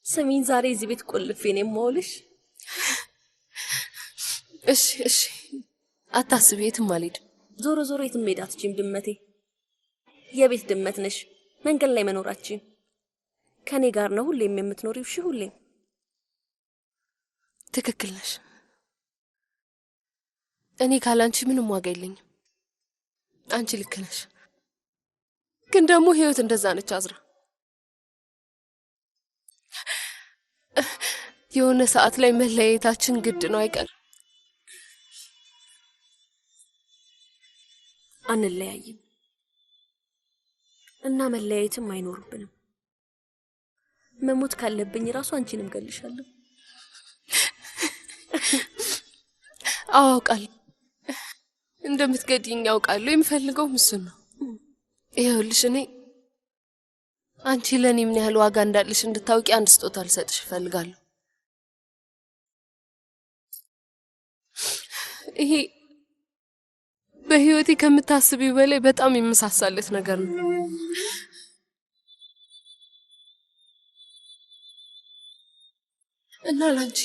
سمين زاري زي بيت كل فيني مولش اش አታስቢ የትም አልሄድም ዞሮ ዞሮ የትም መሄድ አትችይም ድመቴ የቤት ድመት ነሽ መንገድ ላይ መኖራችን ከኔ ጋር ነው ሁሌም የምትኖሪው እሺ ሁሌም ትክክል ነሽ እኔ ካላንቺ ምንም ዋጋ የለኝም አንቺ ልክ ነሽ ግን ደግሞ ህይወት እንደዛ ነች አዝራ የሆነ ሰዓት ላይ መለያየታችን ግድ ነው አይቀር አንለያይም እና መለያየትም አይኖርብንም መሞት ካለብኝ ራሱ አንቺንም ገልሻለሁ አውቃለሁ እንደምትገድኝ አውቃለሁ የምፈልገው እሱን ነው ይኸውልሽ እኔ አንቺ ለኔ ምን ያህል ዋጋ እንዳለሽ እንድታውቂ አንድ ስጦታ ልሰጥሽ እፈልጋለሁ ይሄ በህይወቴ ከምታስቢው በላይ በጣም የሚመሳሳለት ነገር ነው እና ላንቺ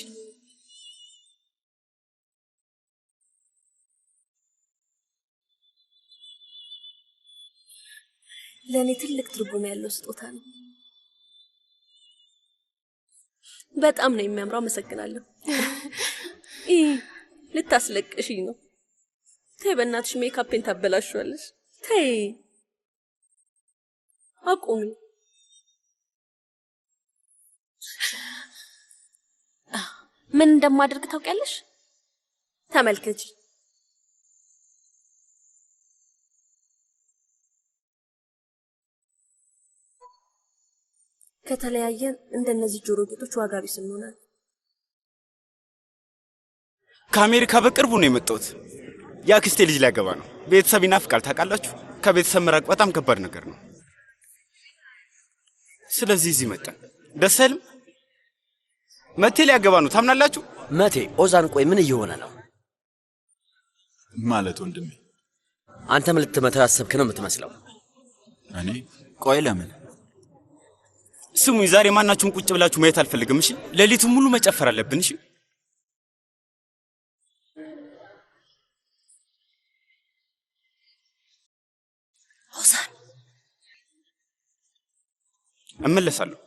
ለኔ ትልቅ ትርጉም ያለው ስጦታ ነው በጣም ነው የሚያምረው አመሰግናለሁ ልታስለቅሽኝ ነው ተይ በእናትሽ ሜካፔን ታበላሽዋለሽ ተይ አቁሚ ምን እንደማደርግ ታውቂያለሽ ተመልከቺ ከተለያየን እንደነዚህ ጆሮ ጌጦች ዋጋ ቢስ እንሆናለን ከአሜሪካ በቅርቡ ነው የመጣሁት ያክስቴ ልጅ ሊያገባ ነው ቤተሰብ ይናፍቃል ታውቃላችሁ ከቤተሰብ መራቅ በጣም ከባድ ነገር ነው ስለዚህ እዚህ መጣን ደስ አይልም መቴ ሊያገባ ነው ታምናላችሁ መቴ ኦዛን ቆይ ምን እየሆነ ነው ማለት ወንድሜ አንተ ምን ልትመታው ያሰብክ ነው የምትመስለው እኔ ቆይ ለምን ስሙኝ ዛሬ ማናችሁም ቁጭ ብላችሁ ማየት አልፈልግም እሺ ሌሊቱን ሙሉ መጨፈር አለብን እሺ ኦዛን እመለሳለሁ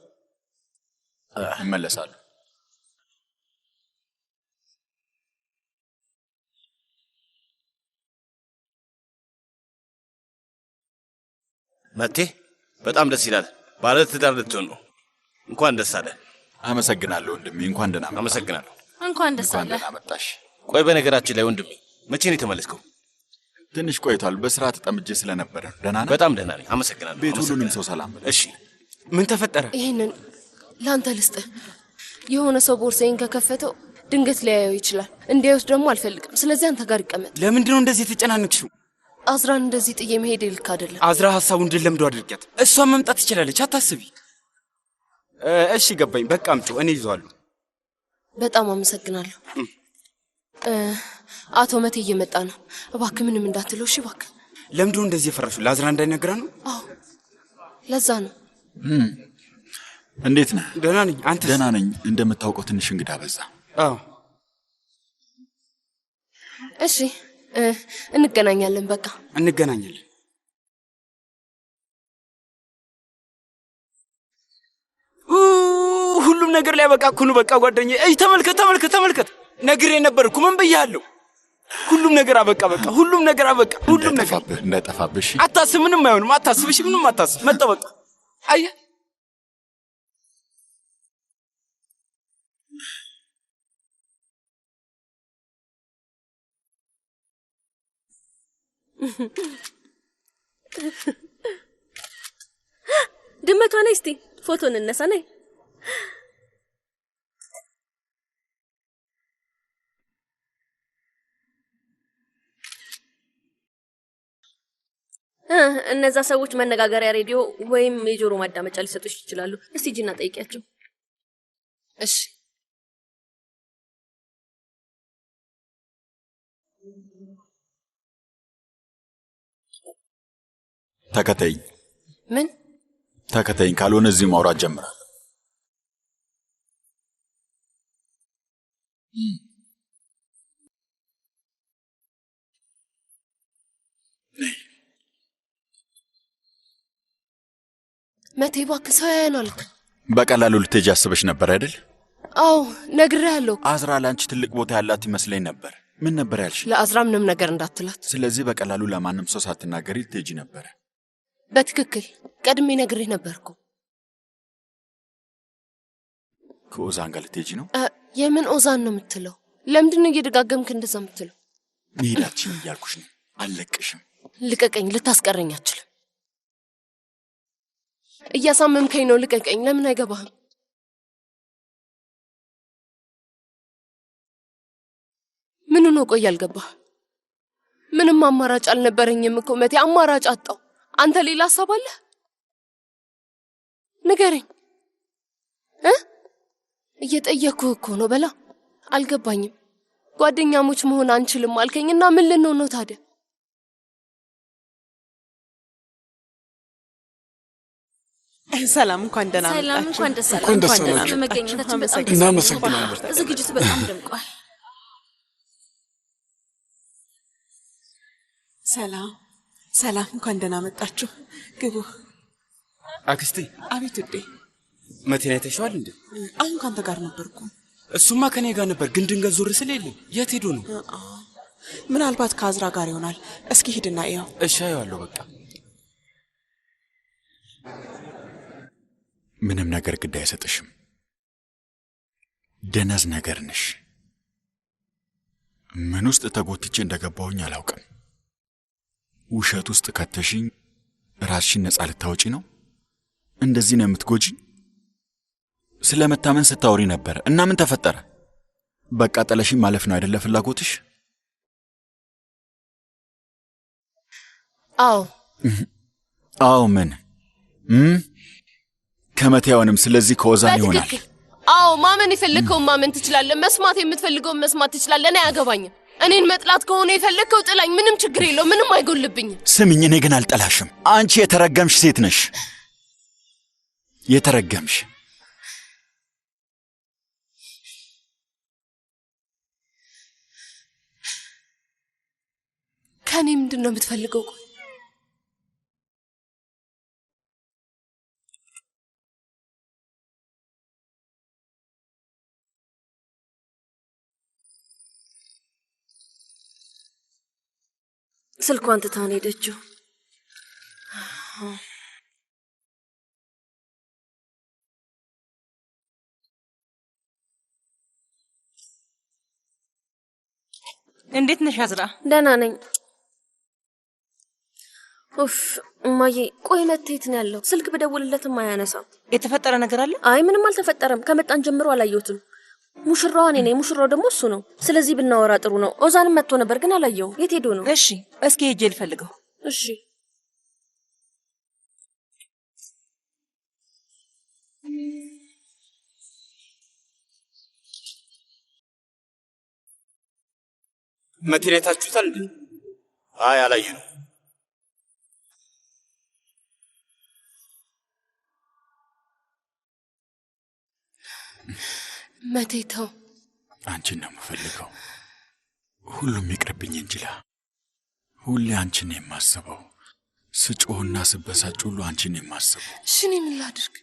መቴ በጣም ደስ ይላል ባለ ትዳር ልትሆን ነው እንኳን ደስ አለ አመሰግናለሁ ወንድሜ እንኳን ደህና መጣህ አመሰግናለሁ እንኳን ደስ አለ መጣሽ ቆይ በነገራችን ላይ ወንድሜ መቼ ነው የተመለስከው ትንሽ ቆይቷል በስራ ተጠምጄ ስለነበረ ደህና ነህ በጣም ደህና ነኝ አመሰግናለሁ ቤት ሁሉንም ሰው ሰላም እሺ ምን ተፈጠረ ይሄንን ላንተ ልስጥ የሆነ ሰው ቦርሳዬን ከከፈተው ድንገት ሊያየው ይችላል እንዲያዩት ደግሞ አልፈልግም ስለዚህ አንተ ጋር ይቀመጥ ለምንድን ነው እንደዚህ የተጨናነቅሽው አዝራን እንደዚህ ጥዬ መሄድ ልክ አይደለም አዝራ ሐሳቡን እንድለምደው አድርጊያት እሷ መምጣት ትችላለች አታስቢ እሺ ገባኝ በቃ አምጪው እኔ ይዟለሁ በጣም አመሰግናለሁ አቶ መቴ እየመጣ ነው እባክህ ምንም እንዳትለው እሺ እባክህ ለምንድን ነው እንደዚህ የፈራሽው ለአዝራ እንዳይነግራ ነው አዎ ለዛ ነው እንዴት ነህ ደህና ነኝ አንተ ደህና ነኝ እንደምታውቀው ትንሽ እንግዳ በዛ አዎ እሺ እንገናኛለን በቃ እንገናኛለን ሁሉም ነገር ላይ በቃ ኩኑ በቃ ጓደኛዬ እይ ተመልከት ነግሬ ነበርኩ ምን ብያለሁ ሁሉም ነገር አበቃ በቃ ሁሉም ነገር አበቃ ሁሉም ነገር እንዳይጠፋብሽ አታስብ ምንም አይሆንም አታስብ እሺ ምንም አታስብ መጣ በቃ አየ ድመቷ ነይ እስቲ ፎቶ እንነሳ ነይ እነዛ ሰዎች መነጋገሪያ ሬዲዮ ወይም የጆሮ ማዳመጫ ሊሰጡሽ ይችላሉ እስቲ ጂና ጠይቂያቸው እሺ ተከተይኝ ምን ተከተይኝ ካልሆነ እዚህ ማውራት ጀምራለሁ መቴ እባክህ ሰው ያየናል። በቀላሉ ልትሄጂ አስበሽ ነበር አይደል? አዎ ነግሬሃለሁ። አዝራ ለአንቺ ትልቅ ቦታ ያላት ይመስለኝ ነበር። ምን ነበር ያልሽ? ለአዝራ ምንም ነገር እንዳትላት። ስለዚህ በቀላሉ ለማንም ሰው ሳትናገሪ ልትሄጂ ነበር። በትክክል ቀድሜ ነግሬህ ነበርኩ። ከኦዛን ጋር ልትሄጂ ነው? የምን ኦዛን ነው የምትለው? ለምንድን ነው እየደጋገምክ እንደዛ የምትለው? መሄዳችን እያልኩሽ ነው። አልለቅሽም። ልቀቀኝ። ልታስቀረኝ አትችልም። እያሳመምከኝ ነው። ልቀቀኝ። ለምን አይገባህም? ምን ነው ቆይ ያልገባህ? ምንም አማራጭ አልነበረኝም እኮ መቴ። አማራጭ አጣው። አንተ ሌላ ሐሳብ አለ? ንገረኝ። እየጠየኩህ እኮ ነው። በላ አልገባኝም። ጓደኛሞች መሆን አንችልም አልከኝና ምን ልንሆን ነው ታዲያ? ሰላም እንኳን ደህና መጣችሁ። ሰላም እንኳን ደስ አላችሁ። እንኳን ደስ አላችሁ። መገኘታችን በጣም ደስ እናመሰግናለን። ዝግጅቱ በጣም ደምቋል። ሰላም እንኳን ደህና መጣችሁ። ግቡ። አክስቴ። አቤት ውዴ። መቴን አይተሽዋል እንዴ? አሁን ካንተ ጋር ነበርኩ። እሱማ ከኔ ጋር ነበር፣ ግን ድንገት ዞር ስል የለም። የት ሄዶ ነው? ምናልባት ከአዝራ ጋር ይሆናል። እስኪ ሂድና እየው። እሺ አየዋለሁ። በቃ ምንም ነገር ግድ አይሰጥሽም። ደነዝ ነገር ነሽ። ምን ውስጥ ተጎትቼ እንደገባሁኝ አላውቅም። ውሸት ውስጥ ከተሽኝ ራስሽን ነፃ ልታወጪ ነው? እንደዚህ ነው የምትጎጂኝ? ስለመታመን ስታወሪ ነበር እና ምን ተፈጠረ? በቃ ጥለሽኝ ማለፍ ነው አይደለ ፍላጎትሽ? አዎ ምን ከመቴያውንም ስለዚህ ከወዛን ይሆናል። አዎ ማመን የፈለከውን ማመን ትችላለህ። መስማት የምትፈልገውን መስማት ትችላለህ። እኔ አያገባኝም። እኔን መጥላት ከሆነ የፈለከው ጥላኝ፣ ምንም ችግር የለው፣ ምንም አይጎልብኝም። ስምኝ፣ እኔ ግን አልጠላሽም። አንቺ የተረገምሽ ሴት ነሽ። የተረገምሽ። ከኔ ምንድን ነው የምትፈልገው? ቆይ ስልኳን ትታ ነው ሄደችው። እንዴት ነሽ አዝራ? ደህና ነኝ። ኡፍ እማዬ፣ ቆይ መቴ የት ነው ያለው? ስልክ ብደውልለትም አያነሳም። የተፈጠረ ነገር አለ? አይ ምንም አልተፈጠረም። ከመጣን ጀምሮ አላየሁትም። ሙሽራዋ እኔ ነኝ፣ ሙሽራው ደግሞ እሱ ነው። ስለዚህ ብናወራ ጥሩ ነው። ኦዛንም መጥቶ ነበር ግን አላየው። የት ሄዶ ነው? እሺ እስኪ ሄጄ ልፈልገው። እሺ መቴን አይታችሁታል እንዴ? አይ አላየነው። መቴ ተው። አንቺን ነው የምፈልገው። ሁሉም ይቅርብኝ እንጂላ። ሁሌ አንቺን ነው የማስበው። ስጮህና ስበሳጭ ሁሉ አንቺን ነው የማስበው። እሺ እኔ ምን ላድርግ?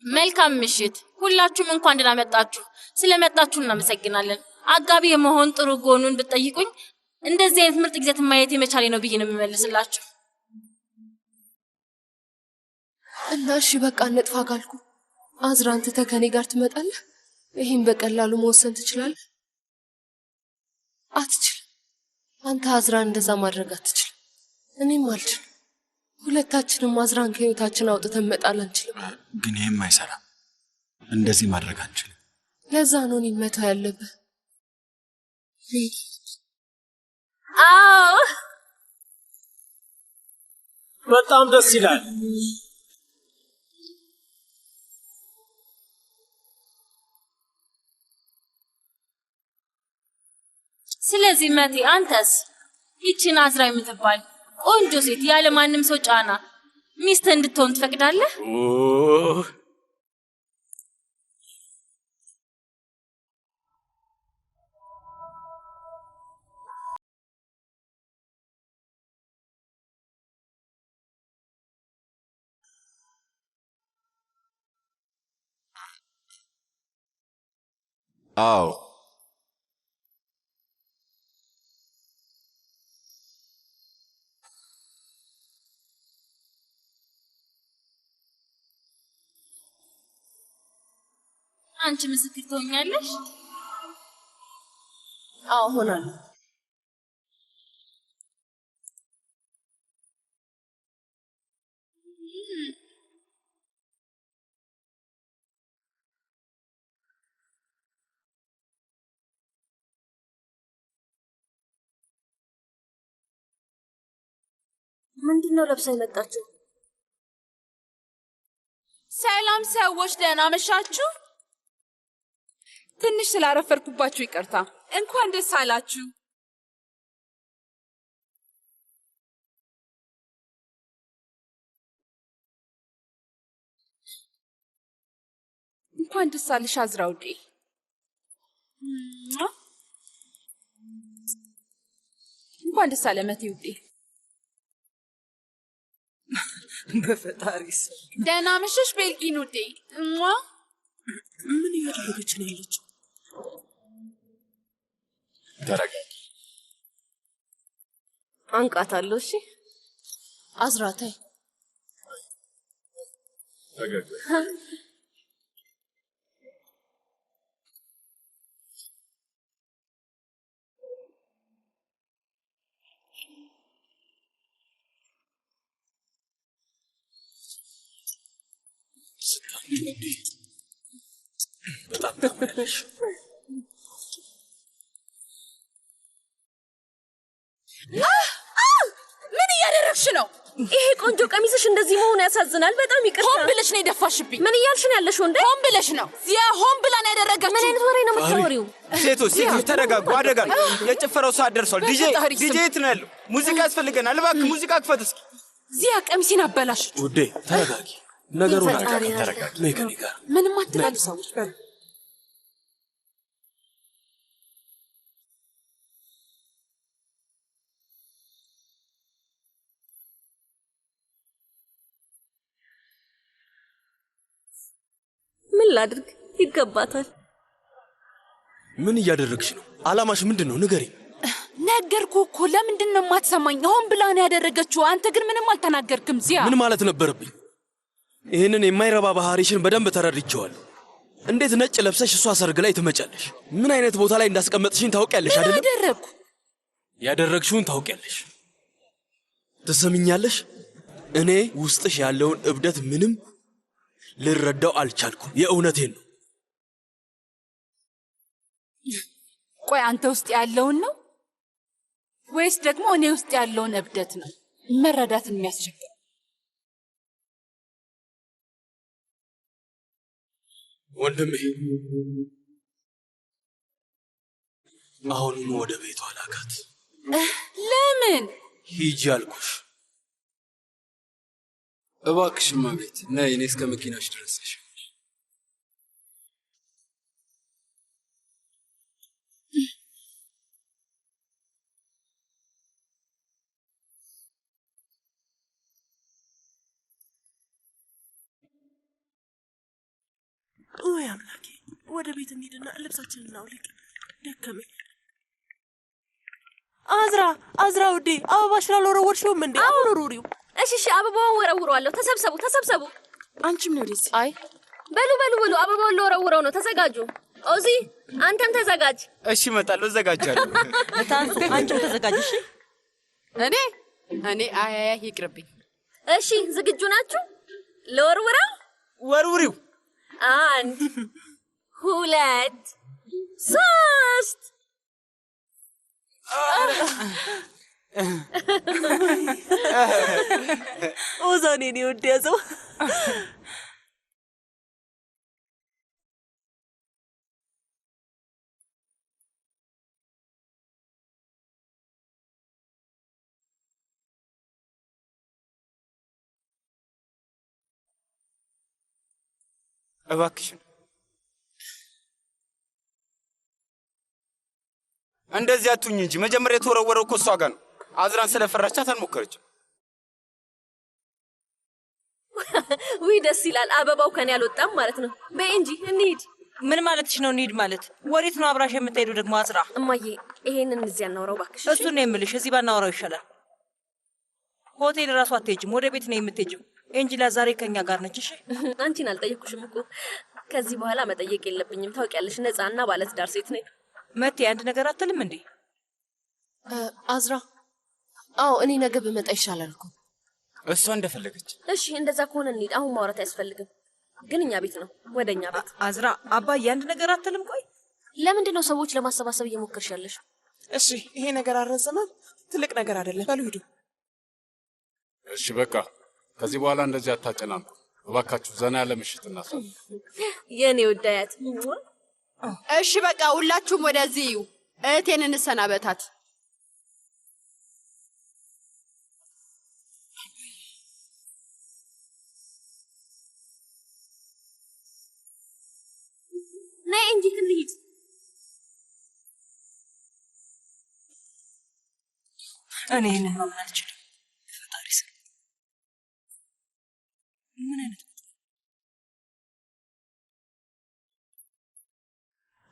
መልካም ምሽት ሁላችሁም እንኳን ደህና መጣችሁ ስለመጣችሁ እናመሰግናለን አጋቢ የመሆን ጥሩ ጎኑን ብትጠይቁኝ እንደዚህ አይነት ምርጥ ጊዜ ማየት የመቻሌ ነው ብዬ ነው የምመልስላችሁ እና እሺ በቃ እንጥፋ ካልኩ አዝራን ትተህ ከኔ ጋር ትመጣለህ ይሄን በቀላሉ መወሰን ትችላለህ አትችልም አንተ አዝራን እንደዛ ማድረግ አትችልም እኔም አልችልም ሁለታችንም አዝራን ከህይወታችን አውጥተን መጣል አንችልም ግን ይሄም አይሰራም እንደዚህ ማድረግ አንችልም ለዛ ነው እኔን መተው ያለብህ አዎ በጣም ደስ ይላል ስለዚህ መቲ አንተስ ይቺን አዝራ የምትባል ቆንጆ ሴት ያለ ማንም ሰው ጫና ሚስት እንድትሆን ትፈቅዳለህ? አዎ አንቺ ምስክር ትሆኛለሽ? አዎ ሆናለሁ ምንድነው ለብሳ የመጣችው? ሰላም ሰዎች ደህና መሻችሁ? ትንሽ ስላረፈርኩባችሁ ይቅርታ። እንኳን ደስ አላችሁ። እንኳን ደስ አለሽ አዝራውዴ። እንኳን ደስ አለ መቴ ውዴ። በፈጣሪስ ደህና መሸሽ ቤልጊን ውዴ። ምን እያደረገች ነው ያለችው? ተረጋጊ። አንቃታለሁ። እሺ አዝራታይ ተረጋጊ። በጣም ተመለሽ። ምን እያደረግሽ ነው? ይሄ ቆንጆ ቀሚስሽ እንደዚህ መሆኑ ያሳዝናል። በጣም ይቅርታ። ሆን ብለሽ ነው የደፋሽብኝ። ምን እያልሽ ነው ያለሽው እንዴ? ሆን ብለሽ ነው። ሆን ብላ ነው ያደረገችው። ምን አይነት ወሬ ነው የምታወሪው? ሴቶች ተረጋጉ። አደጋ ነው። የጭፈራው ሰዓት ደርሷል። ዲጄ የት ነው ያለው? ሙዚቃ ያስፈልገናል። እባክህ ሙዚቃ ክፈት እስኪ። ዚያ ቀሚሴን አበላሽ። ውዴ ተረጋጊ። ነገሩን አቃቂ። ተረጋጊ። ነይ ከኔ ጋር። ምንም አትላሉ ሰዎች። ምን ላድርግ? ይገባታል። ምን እያደረግሽ ነው? አላማሽ ምንድን ነው? ንገሪ። ነገርኩ እኮ። ለምንድን ነው የማትሰማኝ? ሆን ብላ ነው ያደረገችው። አንተ ግን ምንም አልተናገርክም። ዚያ ምን ማለት ነበረብኝ? ይህንን የማይረባ ባህሪሽን በደንብ ተረድቼዋለሁ። እንዴት ነጭ ለብሰሽ እሷ ሰርግ ላይ ትመጫለሽ? ምን አይነት ቦታ ላይ እንዳስቀመጥሽኝ ታውቂያለሽ አይደለም? ምን አደረግኩ? ያደረግሽውን ታውቂያለሽ። ትሰምኛለሽ? እኔ ውስጥሽ ያለውን እብደት ምንም ልረዳው አልቻልኩም። የእውነቴን ነው። ቆይ አንተ ውስጥ ያለውን ነው ወይስ ደግሞ እኔ ውስጥ ያለውን እብደት ነው መረዳት የሚያስቸግር? ወንድሜ አሁኑኑ ወደ ቤቷ ላካት። ለምን? ሂጂ አልኩሽ። እባክሽ እማቤት ነይ፣ እኔ እስከ መኪናሽ ድረስ ነሽ። ወይ አምላኬ፣ ወደ ቤት እንሂድና ልብሳችንን እናውልቅ። ደከመኝ። አዝራ ውዴ፣ አበባሽን አልወረወርሽውም እንዴ? አሁን ወርውሪው። እሺ፣ አበባውን ወረውረዋለሁ። ተሰብሰቡ። አንቺም ነው ወደዚህ። አይ በሉ፣ አበባውን ለወረውረው ነው። ተዘጋጁ። ኦዚ አንተም ተዘጋጅ። እሺ እመጣለሁ፣ እዘጋጃለሁ። አንቺም ተዘጋጅ። እሺ እኔ አይ ይቅርብኝ። እሺ ዝግጁ ናችሁ? ለወርውረው። ወርውሪው። 1 2 3 ኦዛኔን ይወድ ያዘው። እባክሽን እንደዚህ አትሁኝ እንጂ መጀመሪያ የተወረወረው እኮ እሷ ጋር ነው። አዝራን ስለፈራቻት አልሞከረችም። ውይ ደስ ይላል። አበባው ከኔ አልወጣም ማለት ነው። በይ እንጂ እንሂድ። ምን ማለትሽ ነው? እንሂድ ማለት ወዴት ነው? አብራሽ የምትሄዱ ደግሞ አዝራ? እማዬ ይሄንን እዚህ እናውራው ባክሽ። እሱን ነው የምልሽ። እዚህ ባናወራው ይሻላል። ሆቴል ራሱ አትሄጂም፣ ወደ ቤት ነው የምትሄጂው። ኤንጂላ ዛሬ ከኛ ጋር ነች። እሺ አንቺን አልጠየኩሽም እኮ። ከዚህ በኋላ መጠየቅ የለብኝም። ታውቂያለሽ፣ ነፃና ባለትዳር ሴት ነኝ። መቴ አንድ ነገር አትልም እንዴ? አዝራ አዎ፣ እኔ ነገ ብመጣ ይሻላል እኮ። እሷ እንደፈለገች። እሺ እንደዛ ከሆነ እንሂድ። አሁን ማውራት አያስፈልግም። ግን እኛ ቤት ነው፣ ወደኛ ቤት። አዝራ አባዬ አንድ ነገር አትልም? ቆይ ለምንድን ነው ሰዎች ለማሰባሰብ እየሞከርሽ ያለሽ? እሺ ይሄ ነገር አልረዘመም፣ ትልቅ ነገር አይደለም። በሉ ሂዱ። እሺ በቃ ከዚህ በኋላ እንደዚህ አታጨናንቁ እባካችሁ። ዘና ያለ ምሽት እናሳልፍ። የኔ ወዳያት። እሺ በቃ ሁላችሁም ወደዚህ እዩ። እህቴን እንሰናበታት። ነይ እንጂ እንሂድ። እኔ ይህንን ማመን አልችልም። ፈጣሪ ስም ምን አይነት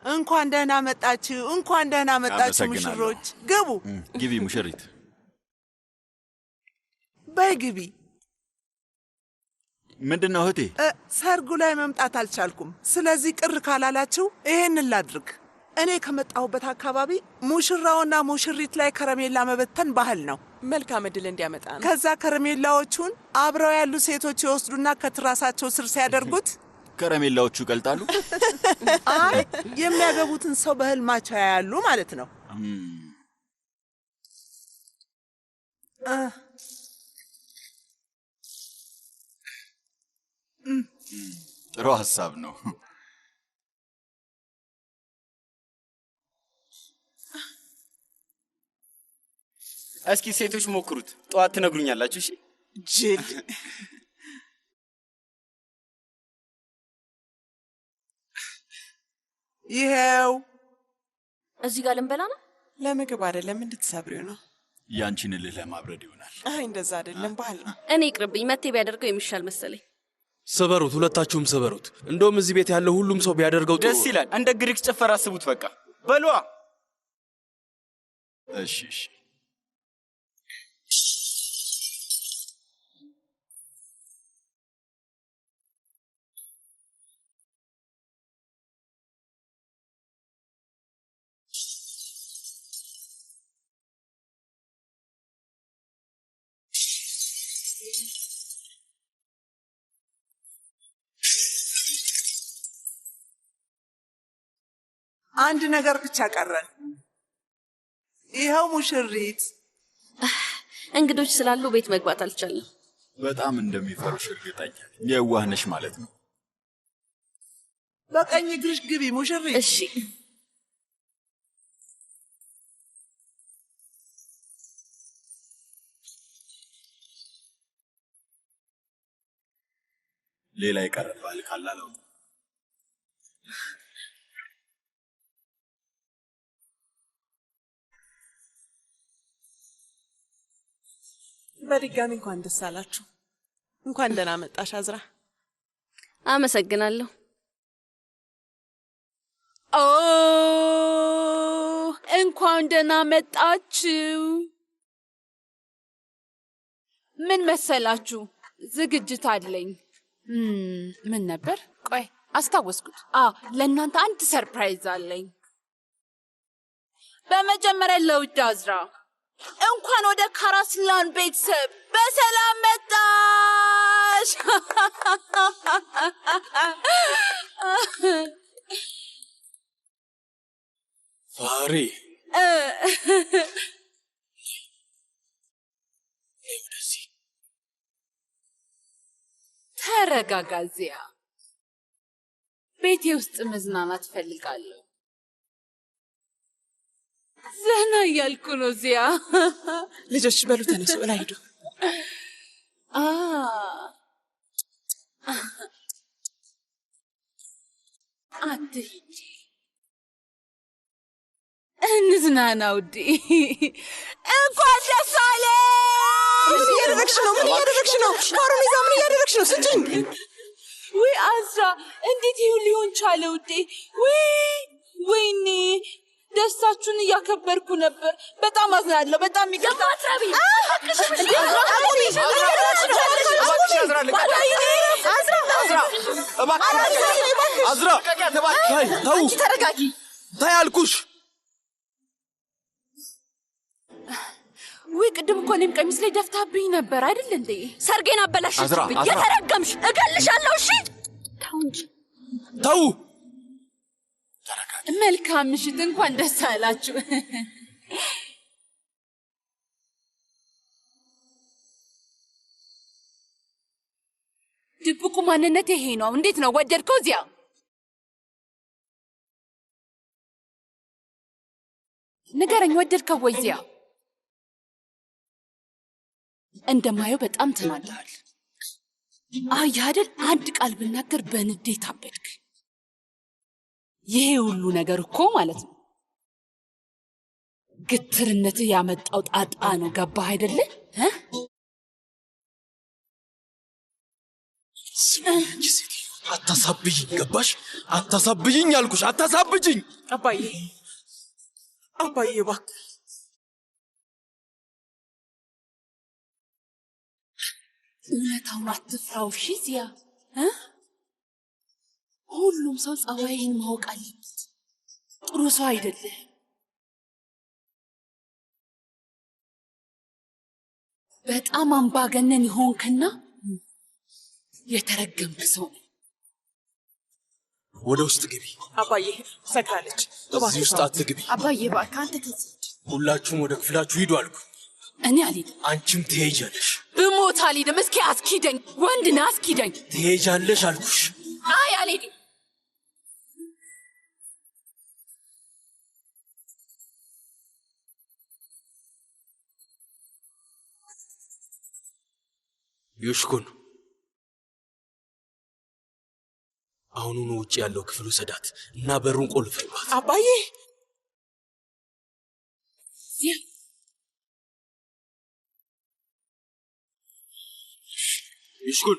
እንኳን ደህና መጣችሁ፣ እንኳን ደህና መጣችሁ ሙሽሮች። ግቡ ግቢ ሙሽሪት። በይ ግቢ። ምንድን ነው እህቴ? ሰርጉ ላይ መምጣት አልቻልኩም። ስለዚህ ቅር ካላላችሁ ይሄንን ላድርግ። እኔ ከመጣሁበት አካባቢ ሙሽራውና ሙሽሪት ላይ ከረሜላ መበተን ባህል ነው። መልካም እድል እንዲያመጣ ነው። ከዛ ከረሜላዎቹን አብረው ያሉ ሴቶች ይወስዱና ከትራሳቸው ስር ሲያደርጉት ከረሜላዎቹ ይቀልጣሉ። አይ የሚያገቡትን ሰው በህልማቸው ያያሉ ማለት ነው። ጥሩ ሐሳብ ነው። እስኪ ሴቶች ሞክሩት፣ ጠዋት ትነግሩኛላችሁ። እሺ ጅል። ይሄው እዚህ ጋር ልንበላ ነው። ለምግብ አይደለም፣ እንድትሰብሪው ነው። ያንቺን እልህ ለማብረድ ይሆናል። አይ እንደዛ አይደለም፣ ባህል ነው። እኔ ይቅርብኝ። መቴ ቢያደርገው የሚሻል መሰለኝ። ስበሩት፣ ሁለታችሁም ስበሩት። እንደውም እዚህ ቤት ያለው ሁሉም ሰው ቢያደርገው ደስ ይላል። እንደ ግሪክ ጭፈራ አስቡት። በቃ በሏ። እሺ እሺ። አንድ ነገር ብቻ ቀረን። ይኸው ሙሽሪት። እንግዶች ስላሉ ቤት መግባት አልቻለም። በጣም እንደሚፈሩሽ እርግጠኛ ነኝ። የዋህ ነሽ ማለት ነው። በቀኝ እግርሽ ግቢ ሙሽሪት። እሺ። ሌላ ይቀርባል ካላለው በድጋሚ እንኳን ደስ አላችሁ። እንኳን ደህና መጣሽ አዝራ። አመሰግናለሁ። ኦ እንኳን ደህና መጣችሁ። ምን መሰላችሁ? ዝግጅት አለኝ። ምን ነበር? ቆይ አስታወስኩት። ለእናንተ አንድ ሰርፕራይዝ አለኝ። በመጀመሪያ ለውድ አዝራ እንኳን ወደ ካራስላን ቤተሰብ በሰላም መጣሽ። ፋሪ ተረጋጋ ዚያ። ቤቴ ውስጥ መዝናናት ፈልጋለሁ። ዘና እያልኩ ነው ዚያ። ልጆች በሉ ተነሱ፣ እላይ ሂዱ። አትሂጂ፣ እንዝናና ውዴ። እንኳን ደስ አለሽ። ምን እያደረግሽ ነው? ምን እያደረግሽ ነው? ፋሩን ይዛ ምን እያደረግሽ ነው? ስጭኝ። ውይ አዝራ፣ እንዴት ይሁን ሊሆን ቻለ ውዴ? ወይኔ ደስታችሁን እያከበርኩ ነበር። በጣም አዝናለሁ። በጣም ይቅርታ። ተረጋጊ። ተይ አልኩሽ። ውይ ቅድም እኮ እኔም ቀሚስ ላይ ደፍታብኝ ነበር አይደል እንዴ? ሰርጌን አበላሽብኝ። የተረገምሽ! እገልሻለሁ። እሺ ተው እንጂ ተው። መልካም ምሽት። እንኳን ደስ አላችሁ። ድብቁ ማንነት ይሄ ነው። እንዴት ነው? ወደድከው ዚያ? ንገረኝ፣ ወደድከው ወይ ዚያ? እንደማየው በጣም ተናደሃል። አየህ አይደል? አንድ ቃል ብናገር በንዴት አበድክ። ይሄ ሁሉ ነገር እኮ ማለት ነው ግትርነትህ ያመጣው ጣጣ ነው። ገባህ አይደለ? አታሳብይኝ። ገባሽ? አታሳብይኝ አልኩሽ። አታሳብጅኝ። አባዬ እባክህ እውነታውን አትፍራው። እሺ ዚያ፣ ሁሉም ሰው ጸባይህን ማወቅ አለበት። ጥሩ ሰው አይደለህ። በጣም አምባገነን ይሆንክና የተረገምክ ሰው ነው። ወደ ውስጥ ግቢ። አባዬ ሰክራለች። እዚህ ውስጥ አትግቢ። አባዬ እባክህ አንተ ከዚህ ሁላችሁም ወደ ክፍላችሁ ሂዱ አልኩ። እኔ አልሄድም። አንቺም ትሄጃለሽ። ብሞት አልሄድም። እስኪ አስኪደኝ፣ ወንድ ነህ፣ አስኪደኝ። ትሄጃለሽ አልኩሽ። አይ አልሄድም። ዮሽኮን አሁኑኑ ውጭ ያለው ክፍል ውሰዳት እና በሩን ቆልፈባት። አባዬ ዮሽኮን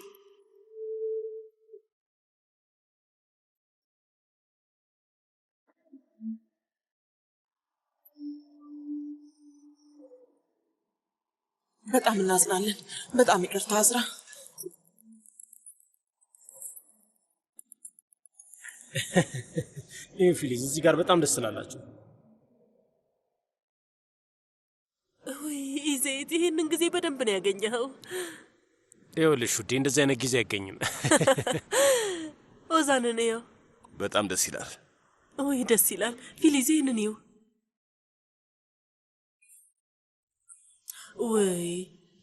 በጣም እናዝናለን። በጣም ይቅርታ አዝራ። ይህ ፊሊዝ እዚህ ጋር በጣም ደስ ስላላችሁ። ውይ ኢዜት፣ ይህንን ጊዜ በደንብ ነው ያገኘኸው። ይኸውልሽ ውዴ፣ እንደዚህ አይነት ጊዜ አይገኝም። ኦዛንን ይኸው። በጣም ደስ ይላል። ወይ ደስ ይላል። ፊሊዝ ይህንን ይው። ወይ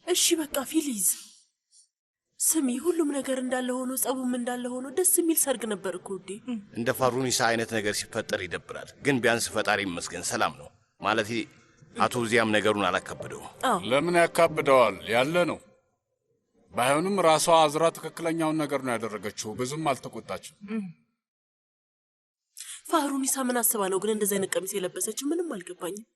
እሺ በቃ ፊሊዝ ስሚ፣ ሁሉም ነገር እንዳለ ሆኖ ጸቡም እንዳለ ሆኖ ደስ የሚል ሰርግ ነበር እኮ ውዴ። እንደ ፋሩኒሳ አይነት ነገር ሲፈጠር ይደብራል። ግን ቢያንስ ፈጣሪ ይመስገን ሰላም ነው። ማለት አቶ ዚያም ነገሩን አላከበደው። ለምን ያካብደዋል? ያለ ነው። ባይሆንም ራሷ አዝራ ትክክለኛውን ነገር ነው ያደረገችው። ብዙም አልተቆጣችም። ፋሩኒሳ ምን አስባ ነው ግን እንደዚህ አይነት ቀሚስ የለበሰችው? ምንም አልገባኝም።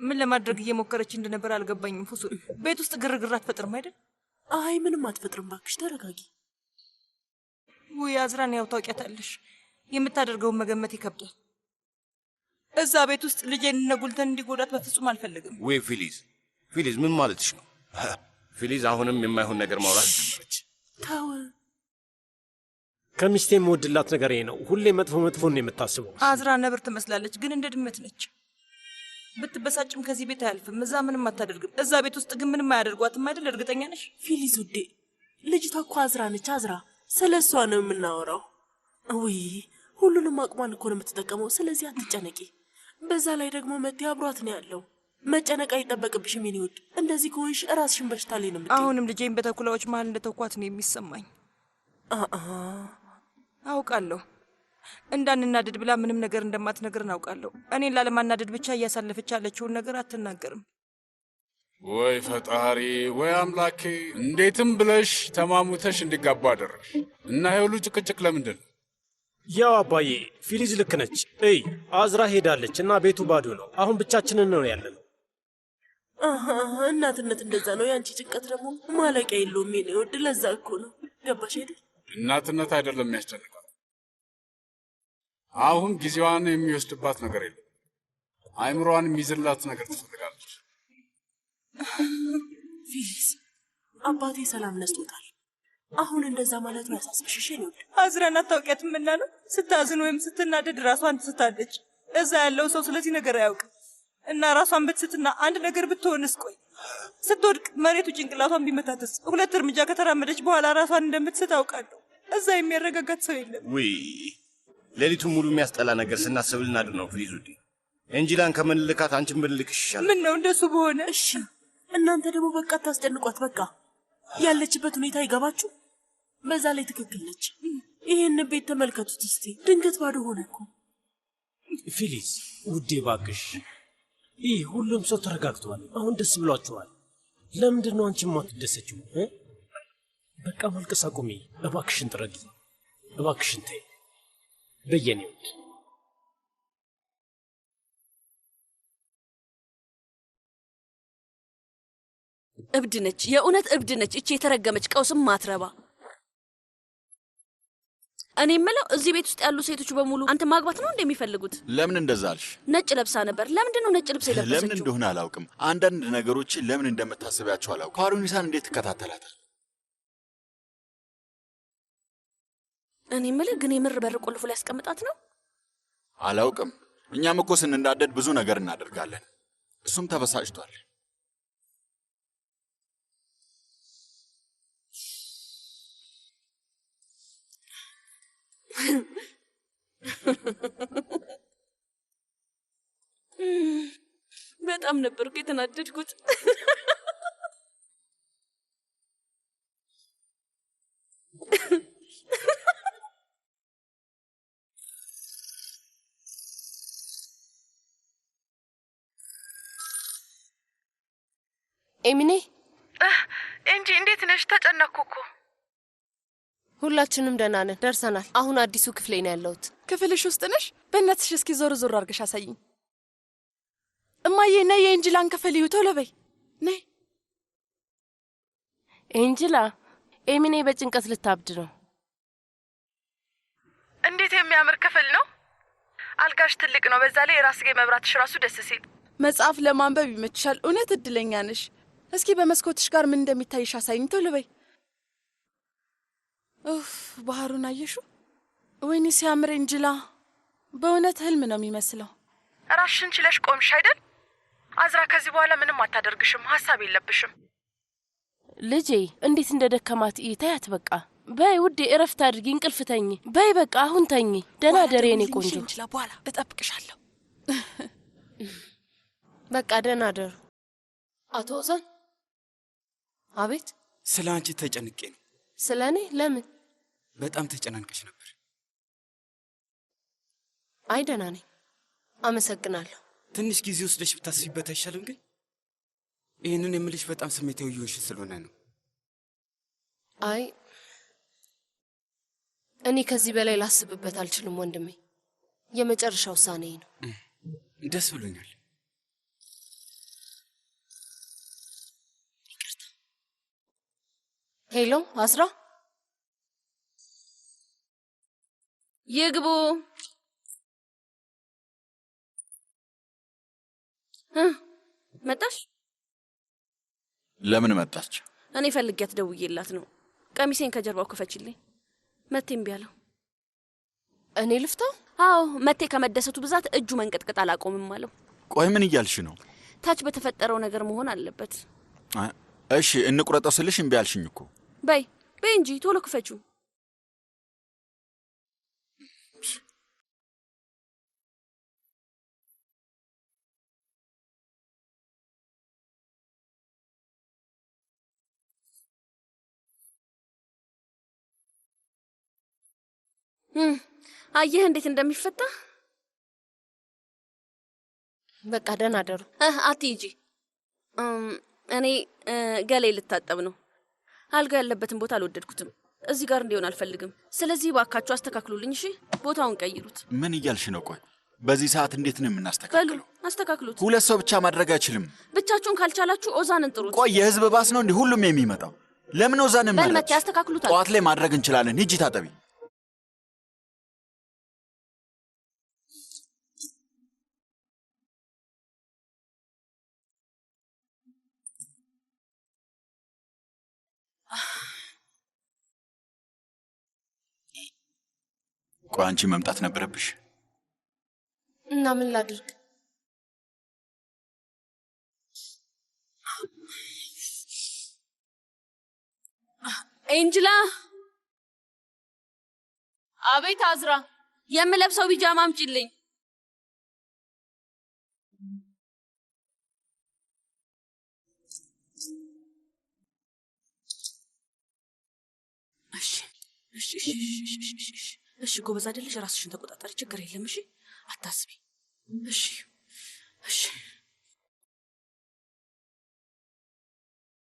ምን ለማድረግ እየሞከረች እንደነበር አልገባኝም። ፉሱል ቤት ውስጥ ግርግር አትፈጥርም አይደል? አይ ምንም አትፈጥርም። ባክሽ ተረጋጊ። ውይ አዝራን ያው ታውቂያታለሽ፣ የምታደርገውን መገመት ይከብዳል። እዛ ቤት ውስጥ ልጄን ነጉልተን እንዲጎዳት በፍጹም አልፈልግም። ወይ ፊሊዝ ምን ማለትሽ ነው? ፊሊዝ አሁንም የማይሆን ነገር ማውራት ጀመረች። ታው ከሚስቴ የምወድላት ነገር ይሄ ነው። ሁሌ መጥፎ ነው የምታስበው። አዝራ ነብር ትመስላለች፣ ግን እንደ ድመት ነች። ብትበሳጭም ከዚህ ቤት አያልፍም። እዛ ምንም አታደርግም። እዛ ቤት ውስጥ ግን ምንም አያደርጓትም አይደል? እርግጠኛ ነሽ? ፊሊዝ ውዴ፣ ልጅቷ እኮ አዝራ ነች። አዝራ ስለ እሷ ነው የምናወራው። ውይ ሁሉንም አቅሟን እኮ ነው የምትጠቀመው። ስለዚህ አትጨነቂ። በዛ ላይ ደግሞ መቴ አብሯት ነው ያለው። መጨነቅ አይጠበቅብሽም የኔ ውድ። እንደዚህ ከሆንሽ ራስሽን በሽታ ላይ ነው የምትይው። አሁንም ልጄን በተኩላዎች መሀል እንደተኳት ነው የሚሰማኝ። አውቃለሁ እንዳንናደድ ብላ ምንም ነገር እንደማትነግርን አውቃለሁ። እኔን ላለማናደድ ብቻ እያሳለፈች ያለችውን ነገር አትናገርም። ወይ ፈጣሪ፣ ወይ አምላኬ! እንዴትም ብለሽ ተማሙተሽ እንዲጋባ አደረግሽ እና ይኸውሉ ጭቅጭቅ ለምንድን ነው? ያው አባዬ ፊሊዝ ልክ ነች። አዝራ ሄዳለች እና ቤቱ ባዶ ነው። አሁን ብቻችንን ነው ያለነው። እናትነት እንደዛ ነው። ያንቺ ጭንቀት ደግሞ ማለቂያ የለውም የኔ ውድ። ለዛ እኮ ነው ገባሽ አይደል? እናትነት አይደለም የሚያስጨንቃት። አሁን ጊዜዋን የሚወስድባት ነገር የለም። አይምሮዋን የሚይዝላት ነገር ትፈልጋለች። ፊሊዝ አባቴ ሰላም ነስቶታል። አሁን እንደዛ ማለቱ ያሳስብሽ ነው። አዝራን አታውቂያትም እና ነው ስታዝን ወይም ስትናደድ ራሷን ትስታለች። እዛ ያለው ሰው ስለዚህ ነገር አያውቅም እና ራሷን ብትስትና አንድ ነገር ብትሆንስ? ቆይ ስትወድቅ መሬቱ ጭንቅላቷን ቢመታተስ? ሁለት እርምጃ ከተራመደች በኋላ ራሷን እንደምትስት አውቃለሁ። እዛ የሚያረጋጋት ሰው የለም። ውይ ሌሊቱን ሙሉ የሚያስጠላ ነገር ስናስብ ልናድር ነው። ፕሊዝ ውዴ፣ ኤንጂላን ከምንልካት አንቺን ብንልክሽ ይሻላል። ምን ነው እንደሱ በሆነ። እሺ እናንተ ደግሞ በቃ ታስጨንቋት። በቃ ያለችበት ሁኔታ ይገባችሁ። በዛ ላይ ትክክል ነች። ይሄን ቤት ተመልከቱት እስቲ፣ ድንገት ባዶ ሆነ እኮ። ፊሊዝ ውዴ ባክሽ፣ ይህ ሁሉም ሰው ተረጋግቷል። አሁን ደስ ብሏችኋል። ለምንድን ነው አንቺ የማትደሰችው? በቃ ማልቀስ አቁሚ እባክሽን። ጥረጊ እባክሽን፣ ተይ በየኔ ውድ። እብድ ነች፣ የእውነት እብድ ነች። እቺ የተረገመች ቀውስም ማትረባ። እኔ የምለው እዚህ ቤት ውስጥ ያሉ ሴቶች በሙሉ አንተ ማግባት ነው እንደሚፈልጉት? ለምን እንደዛ አልሽ? ነጭ ለብሳ ነበር። ለምንድን ነው ነጭ ልብስ የለበሰችው? ለምን እንደሆነ አላውቅም። አንዳንድ ነገሮችን ለምን እንደምታስቢያቸው አላውቅም። ፋሩኒሳን እንዴት ትከታተላታል? እኔ የምልህ ግን የምር በር ቆልፎ ሊያስቀምጣት ነው? አላውቅም። እኛም እኮ ስንናደድ ብዙ ነገር እናደርጋለን። እሱም ተበሳጭቷል። በጣም ነበርኩ የተናደድኩት። ኤሚኔ እንጂ እንዴት ነሽ? ተጨነቅኩ እኮ። ሁላችንም ደህና ነን፣ ደርሰናል። አሁን አዲሱ ክፍሌ ነው ያለሁት። ክፍልሽ ውስጥ ነሽ? በእናትሽ እስኪ ዞር ዞር አድርገሽ አሳይኝ። እማዬ ነይ፣ የኤንጅላን ክፍል እዩ፣ ቶሎ በይ ነይ። ኤንጅላ፣ ኤሚኔ በጭንቀት ልታብድ ነው። እንዴት የሚያምር ክፍል ነው! አልጋሽ ትልቅ ነው፣ በዛ ላይ የራስጌ መብራትሽ ራሱ ደስ ሲል። መጽሐፍ ለማንበብ ይመችሻል። እውነት እድለኛ ነሽ። እስኪ በመስኮትሽ ጋር ምን እንደሚታይሽ አሳይኝ፣ ቶሎ በይ። ኡፍ ባህሩን አየሹ? ወይኔ ሲያምር ኤንጅላ፣ በእውነት ህልም ነው የሚመስለው። ራስሽን ችለሽ ቆምሽ አይደል? አዝራ ከዚህ በኋላ ምንም አታደርግሽም፣ ሀሳብ የለብሽም። ልጄ እንዴት እንደደከማት ታያት። በቃ በይ ውዴ እረፍት አድርጊ፣ እንቅልፍ ተኝ። በይ በቃ አሁን ተኝ። ደህና ደሬ የኔ ቆንጆ። በኋላ እጠብቅሻለሁ። በቃ ደህና ደሩ። አቶ ኦዛን። አቤት። ስለ አንቺ ተጨንቄ ነው። ስለ እኔ? ለምን? በጣም ተጨናንቀሽ ነበር። አይ ደህና ነኝ፣ አመሰግናለሁ። ትንሽ ጊዜ ወስደሽ ብታስቢበት አይሻልም? ግን ይህንን የምልሽ በጣም ስሜታዊ እየሆንሽ ስለሆነ ነው። አይ እኔ ከዚህ በላይ ላስብበት አልችልም ወንድሜ። የመጨረሻ ውሳኔ ነው። ደስ ብሎኛል። ሄሎ አስራ፣ ይግቡ። መጣሽ? ለምን መጣች? እኔ ፈልጊያት ደውዬላት ነው። ቀሚሴን ከጀርባው ክፈችልኝ። መቴ እምቢ አለው። እኔ ልፍታው? አዎ፣ መቴ ከመደሰቱ ብዛት እጁ መንቀጥቀጥ አላቆምም አለው። ቆይ ምን እያልሽ ነው? ታች በተፈጠረው ነገር መሆን አለበት። እሺ እንቁረጠው ስልሽ እምቢ አልሽኝ እኮ። በይ በይ እንጂ ቶሎ ክፈችው። አየህ እንዴት እንደሚፈታ። በቃ ደህና አደሩ። አትሂጂ። እኔ ገሌ ልታጠብ ነው። አልጋ ያለበትን ቦታ አልወደድኩትም። እዚህ ጋር እንዲሆን አልፈልግም። ስለዚህ ባካችሁ አስተካክሉልኝ። እሺ፣ ቦታውን ቀይሩት። ምን እያልሽ ነው? ቆይ በዚህ ሰዓት እንዴት ነው የምናስተካክለው? አስተካክሉት። ሁለት ሰው ብቻ ማድረግ አይችልም። ብቻችሁን ካልቻላችሁ ኦዛንን ጥሩት። ቆይ የህዝብ ባስ ነው እንዲህ ሁሉም የሚመጣው? ለምን ኦዛንን ማለት? በልመት ያስተካክሉታል። ጠዋት ላይ ማድረግ እንችላለን። ሂጂ ታጠቢ። ቆይ አንቺ መምጣት ነበረብሽ። እና ምን ላድርግ? ኤንጅላ። አቤት አዝራ። የምለብሰው ቢጃማ አምጪልኝ። እሺ ጎበዝ አይደለሽ? ራስሽን ተቆጣጣሪ። ችግር የለም። እሺ አታስቢ። እሺ እሺ